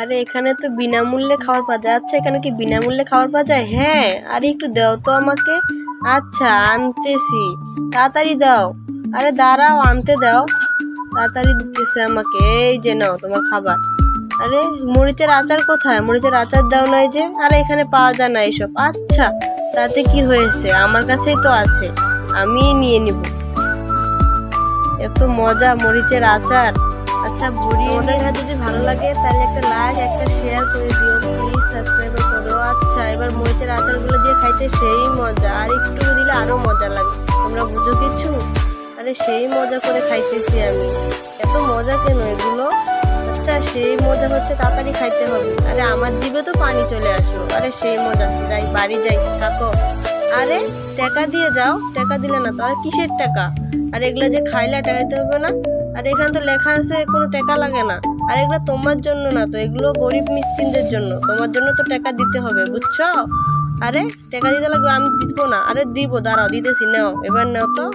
আরে এখানে তো বিনামূল্যে খাবার পাওয়া যায়। আচ্ছা এখানে কি বিনামূল্যে খাবার পাওয়া যায়? হ্যাঁ, আরে একটু দাও তো আমাকে। আচ্ছা আনতেছি, তাড়াতাড়ি দাও। আরে দাঁড়াও, আনতে দাও। তাড়াতাড়ি দিতেছে আমাকে। এই যে নাও তোমার খাবার। আরে মরিচের আচার কোথায়? মরিচের আচার দাও না, এই যে। আরে এখানে পাওয়া যায় না এইসব। আচ্ছা, তাতে কি হয়েছে, আমার কাছেই তো আছে, আমি নিয়ে নিব। এত মজা মরিচের আচার। আচ্ছা বুড়ি, আমাদের কাছে যদি ভালো লাগে তাহলে একটা লাইক একটা শেয়ার করে দিও প্লিজ, সাবস্ক্রাইব করো। আচ্ছা এবার মরিচের আচারগুলো দিয়ে খাইতে সেই মজা, আর একটু দিলে আরো মজা লাগে। তোমরা বুঝো কিছু? আরে সেই মজা করে খাইতেছি আমি। এত মজা কেন এগুলো? আচ্ছা সেই মজা হচ্ছে, তাড়াতাড়ি খাইতে হবে। আরে আমার জিভে তো পানি চলে আসলো। আরে সেই মজা, যাই বাড়ি যাই, থাকো। আরে টাকা দিয়ে যাও, টাকা দিলে না তো। আরে কিসের টাকা? আর এগুলা যে খাইলে টাকা দিতে হবে না? আর এখানে তো লেখা আছে কোনো টাকা লাগে না। আর এগুলো তোমার জন্য না তো, এগুলো গরিব মিসকিনদের জন্য। তোমার জন্য তো টাকা দিতে হবে, বুঝছো? আরে টাকা দিতে লাগবে, আমি দিব না। আরে দিব, দাঁড়াও দিতেছি, নাও এবার নাও তো।